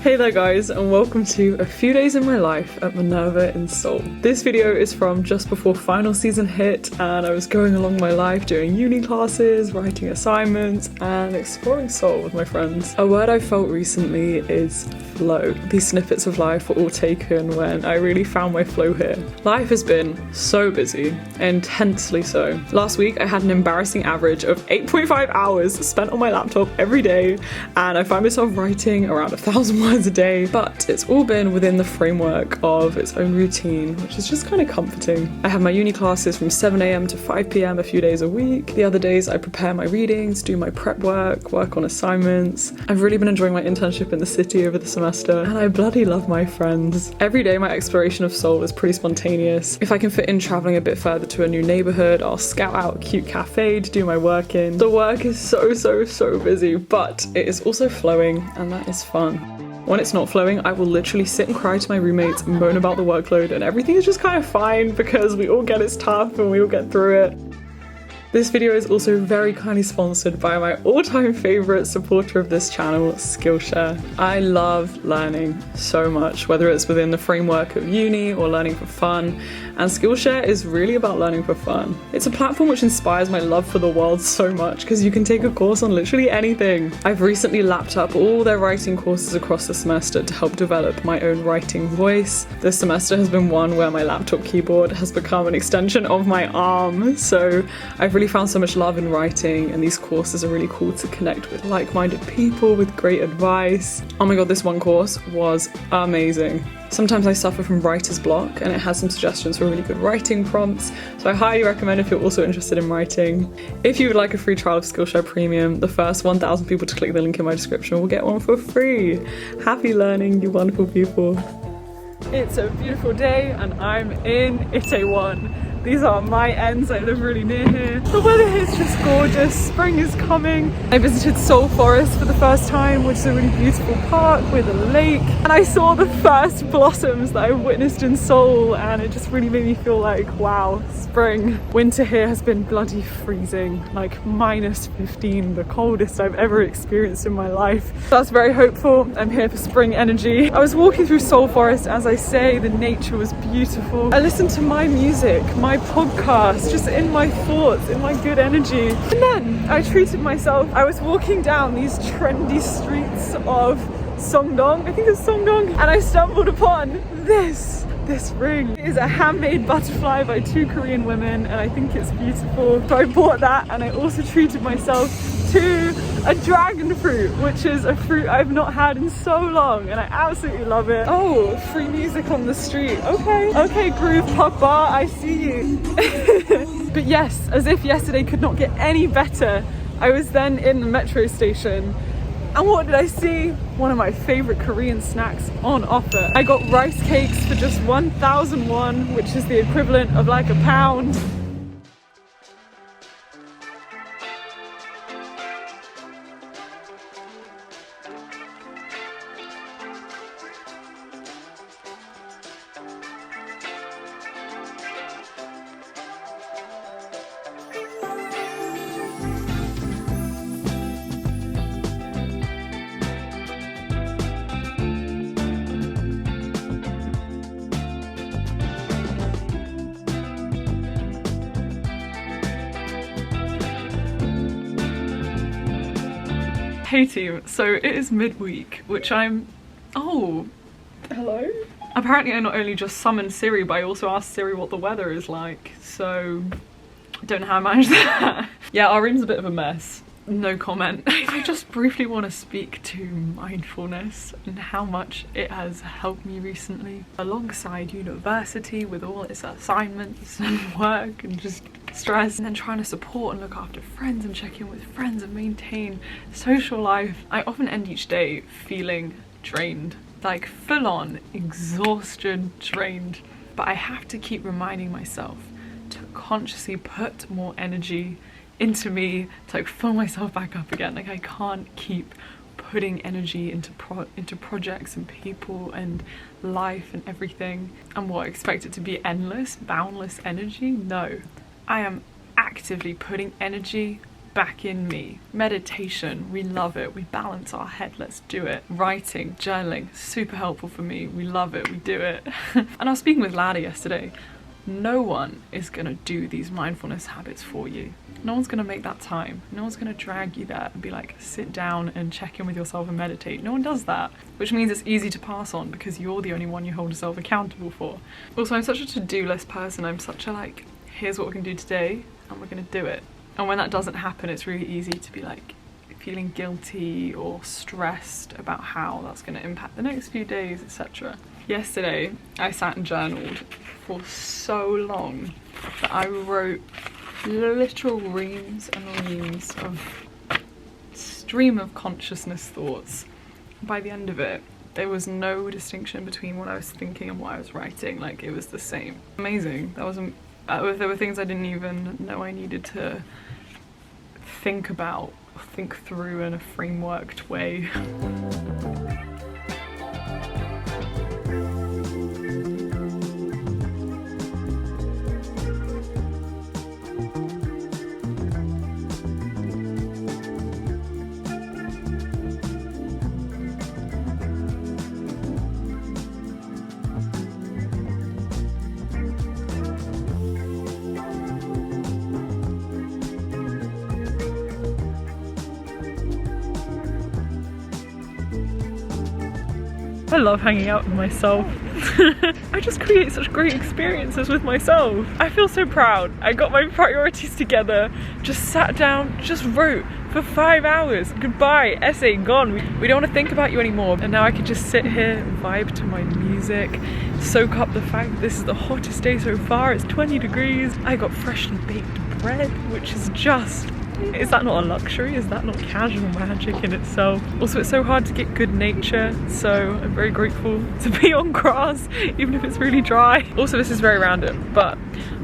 Hey there guys, and welcome to a few days in my life at Minerva in Seoul. This video is from just before final season hit, and I was going along my life doing uni classes, writing assignments, and exploring Seoul with my friends. A word I felt recently is flow. These snippets of life were all taken when I really found my flow here. Life has been so busy, intensely so. Last week I had an embarrassing average of 8.5 hours spent on my laptop every day, and I find myself writing around 1,000 words a day, but it's all been within the framework of its own routine, which is just kind of comforting. I have my uni classes from 7 AM to 5 PM a few days a week. The other days I prepare my readings, do my prep work on assignments. I've really been enjoying my internship in the city over the semester, and I bloody love my friends. Every day my exploration of Seoul is pretty spontaneous. If I can fit in traveling a bit further to a new neighborhood, I'll scout out a cute cafe to do my work in. The work is so busy, but it is also flowing, and that is fun. When it's not flowing, I will literally sit and cry to my roommates and moan about the workload, and everything is just kind of fine because we all get it's tough and we all get through it. This video is also very kindly sponsored by my all-time favourite supporter of this channel, Skillshare. I love learning so much, whether it's within the framework of uni or learning for fun, and Skillshare is really about learning for fun. It's a platform which inspires my love for the world so much because you can take a course on literally anything. I've recently lapped up all their writing courses across the semester to help develop my own writing voice. This semester has been one where my laptop keyboard has become an extension of my arm, so I've really found so much love in writing, and these courses are really cool to connect with like-minded people with great advice. Oh my god, this one course was amazing. Sometimes I suffer from writer's block, and it has some suggestions for really good writing prompts, so I highly recommend if you're also interested in writing. If you would like a free trial of Skillshare Premium, the first 1,000 people to click the link in my description will get one for free. Happy learning, you wonderful people. It's a beautiful day and I'm in Itaewon. These are my ends, I live really near here. The weather here is just gorgeous, spring is coming. I visited Seoul Forest for the first time, which is a really beautiful park with a lake. And I saw the first blossoms that I witnessed in Seoul, and it just really made me feel like, wow, spring. Winter here has been bloody freezing, like -15, the coldest I've ever experienced in my life. So that's very hopeful. I'm here for spring energy. I was walking through Seoul Forest, as I say, the nature was beautiful. I listened to my music, my podcast, just in my thoughts, in my good energy. And then I treated myself. I was walking down these trendy streets of Songdong, I think it's Songdong, and I stumbled upon this ring. It is a handmade butterfly by 2 Korean women, and I think it's beautiful. So I bought that, and I also treated myself to a dragon fruit, which is a fruit I've not had in so long, and I absolutely love it. Oh, free music on the street. Okay, Groove Papa, I see you. But yes, as if yesterday could not get any better, I was then in the metro station. And what did I see? One of my favorite Korean snacks on offer. I got rice cakes for just 1,000 won, which is the equivalent of like £1. Hey team, so it is midweek, which oh, hello? Apparently I not only just summoned Siri, but I also asked Siri what the weather is like, so I don't know how I managed that. Yeah, our room's a bit of a mess. No comment. I just briefly want to speak to mindfulness and how much it has helped me recently. Alongside university with all its assignments and work and just stress, and then trying to support and look after friends and check in with friends and maintain social life, I often end each day feeling drained, like full on exhaustion, drained. But I have to keep reminding myself to consciously put more energy into me to like fill myself back up again. Like I can't keep putting energy into projects and people and life and everything, and what, expect it to be endless, boundless energy? No, I am actively putting energy back in me. Meditation, we love it. We balance our head, let's do it. Writing, journaling, super helpful for me. We love it, we do it. And I was speaking with Lada yesterday. No one is gonna do these mindfulness habits for you. No one's gonna make that time. No one's gonna drag you there and be like, sit down and check in with yourself and meditate. No one does that, which means it's easy to pass on because you're the only one you hold yourself accountable for. Also, I'm such a to-do list person. I'm such a like, here's what we're gonna do today and we're gonna do it. And when that doesn't happen, it's really easy to be like feeling guilty or stressed about how that's gonna impact the next few days, etc. Yesterday, I sat and journaled for so long that I wrote literal reams and reams of stream of consciousness thoughts. By the end of it, there was no distinction between what I was thinking and what I was writing. Like, it was the same. Amazing. There were things I didn't even know I needed to think through in a frameworked way. I love hanging out with myself. I just create such great experiences with myself. I feel so proud. I got my priorities together, just sat down, just wrote for 5 hours. Goodbye, essay gone. We don't want to think about you anymore. And now I can just sit here, vibe to my music, soak up the fact that this is the hottest day so far. It's 20 degrees. I got freshly baked bread, which is just... Is that not a luxury? Is that not casual magic in itself? Also, it's so hard to get good nature, so I'm very grateful to be on grass, even if it's really dry. Also, this is very random, but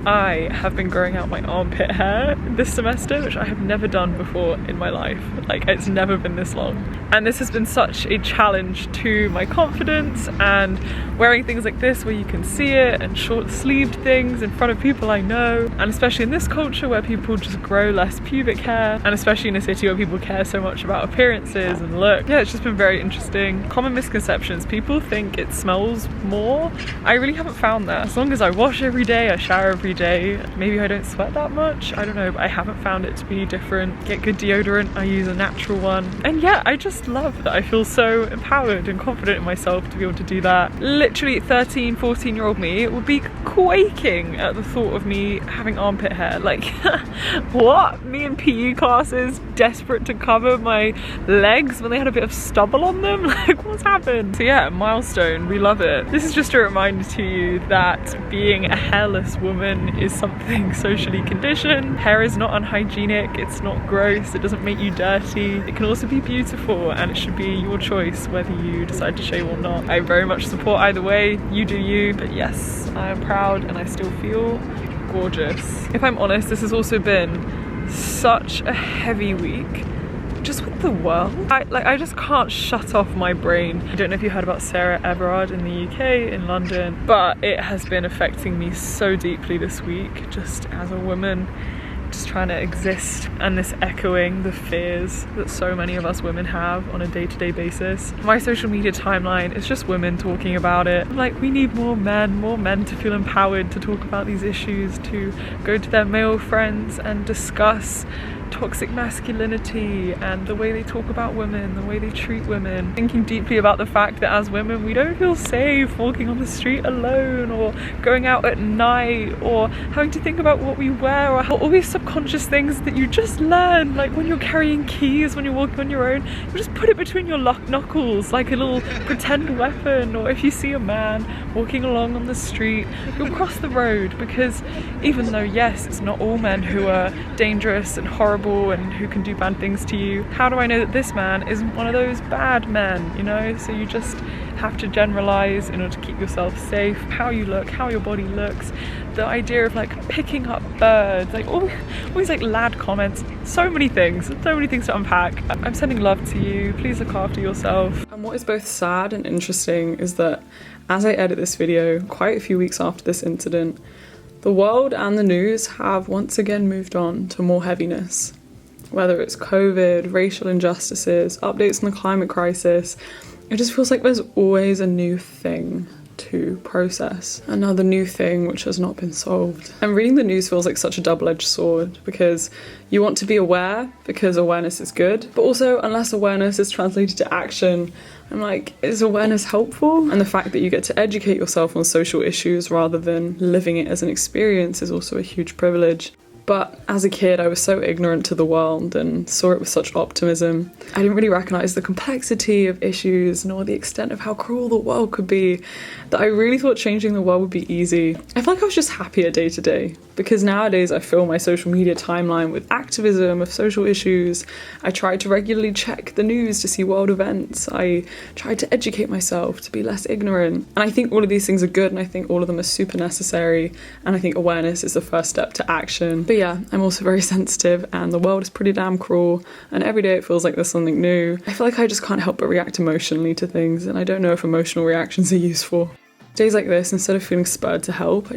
I have been growing out my armpit hair this semester, which I have never done before in my life. Like, it's never been this long. And this has been such a challenge to my confidence, and wearing things like this where you can see it, and short-sleeved things in front of people I know, and especially in this culture where people just grow less pubic hair, and especially in a city where people care so much about appearances and look. Yeah, it's just been very interesting. Common misconceptions. People think it smells more. I really haven't found that. As long as I wash every day, I shower every day, maybe I don't sweat that much, I don't know, but I haven't found it to be different. Get good deodorant, I use a natural one. And yeah, I just love that I feel so empowered and confident in myself to be able to do that. Literally 13, 14-year-old me would be quaking at the thought of me having armpit hair. Like, what? Me in PE classes, desperate to cover my legs when they had a bit of stubble on them? Like, what's happened? So yeah, milestone, we love it. This is just a reminder to you that being a hairless woman is something socially conditioned. Hair is not unhygienic, it's not gross, it doesn't make you dirty. It can also be beautiful, and it should be your choice whether you decide to shave or not. I very much support either way, you do you, but yes, I am proud and I still feel gorgeous. If I'm honest, this has also been such a heavy week just with the world. I just can't shut off my brain. I don't know if you heard about Sarah Everard in the UK, in London, but it has been affecting me so deeply this week, just as a woman, just trying to exist, and this echoing the fears that so many of us women have on a day-to-day basis. My social media timeline is just women talking about it. Like, we need more men to feel empowered to talk about these issues, to go to their male friends and discuss toxic masculinity and the way they talk about women, the way they treat women. Thinking deeply about the fact that as women we don't feel safe walking on the street alone, or going out at night, or having to think about what we wear, or all these subconscious things that you just learn, like when you're carrying keys, when you're walking on your own, you just put it between your knuckles like a little pretend weapon. Or if you see a man walking along on the street, you'll cross the road, because even though yes, it's not all men who are dangerous and horrible and who can do bad things to you, how do I know that this man isn't one of those bad men, you know? So you just have to generalize in order to keep yourself safe. How you look, how your body looks, the idea of like picking up birds, like all these like lad comments, so many things to unpack. I'm sending love to you. Please look after yourself. And what is both sad and interesting is that as I edit this video, quite a few weeks after this incident, the world and the news have once again moved on to more heaviness. whether it's COVID, racial injustices, updates on the climate crisis. It just feels like there's always a new thing to process, another new thing which has not been solved. And reading the news feels like such a double-edged sword, because you want to be aware because awareness is good, but also unless awareness is translated to action, I'm like, is awareness helpful? And the fact that you get to educate yourself on social issues rather than living it as an experience is also a huge privilege. But as a kid, I was so ignorant to the world and saw it with such optimism. I didn't really recognise the complexity of issues nor the extent of how cruel the world could be, that I really thought changing the world would be easy. I feel like I was just happier day to day, because nowadays I fill my social media timeline with activism of social issues. I try to regularly check the news to see world events. I try to educate myself to be less ignorant. And I think all of these things are good, and I think all of them are super necessary, and I think awareness is the first step to action. But yeah, I'm also very sensitive, and the world is pretty damn cruel, and every day it feels like there's something new. I feel like I just can't help but react emotionally to things, and I don't know if emotional reactions are useful. Days like this, instead of feeling spurred to help,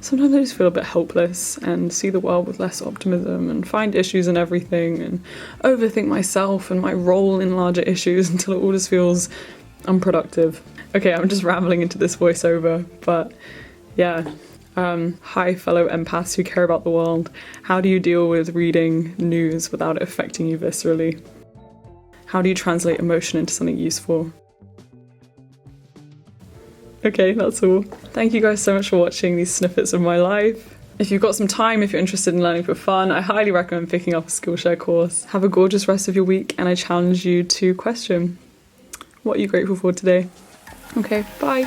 sometimes I just feel a bit helpless and see the world with less optimism and find issues in everything and overthink myself and my role in larger issues until it all just feels unproductive. Okay, I'm just rambling into this voiceover, but yeah. Hi fellow empaths who care about the world. How do you deal with reading news without it affecting you viscerally? How do you translate emotion into something useful? Okay, that's all. Thank you guys so much for watching these snippets of my life. If you've got some time, if you're interested in learning for fun, I highly recommend picking up a Skillshare course. Have a gorgeous rest of your week, and I challenge you to question, what are you grateful for today? Okay, bye.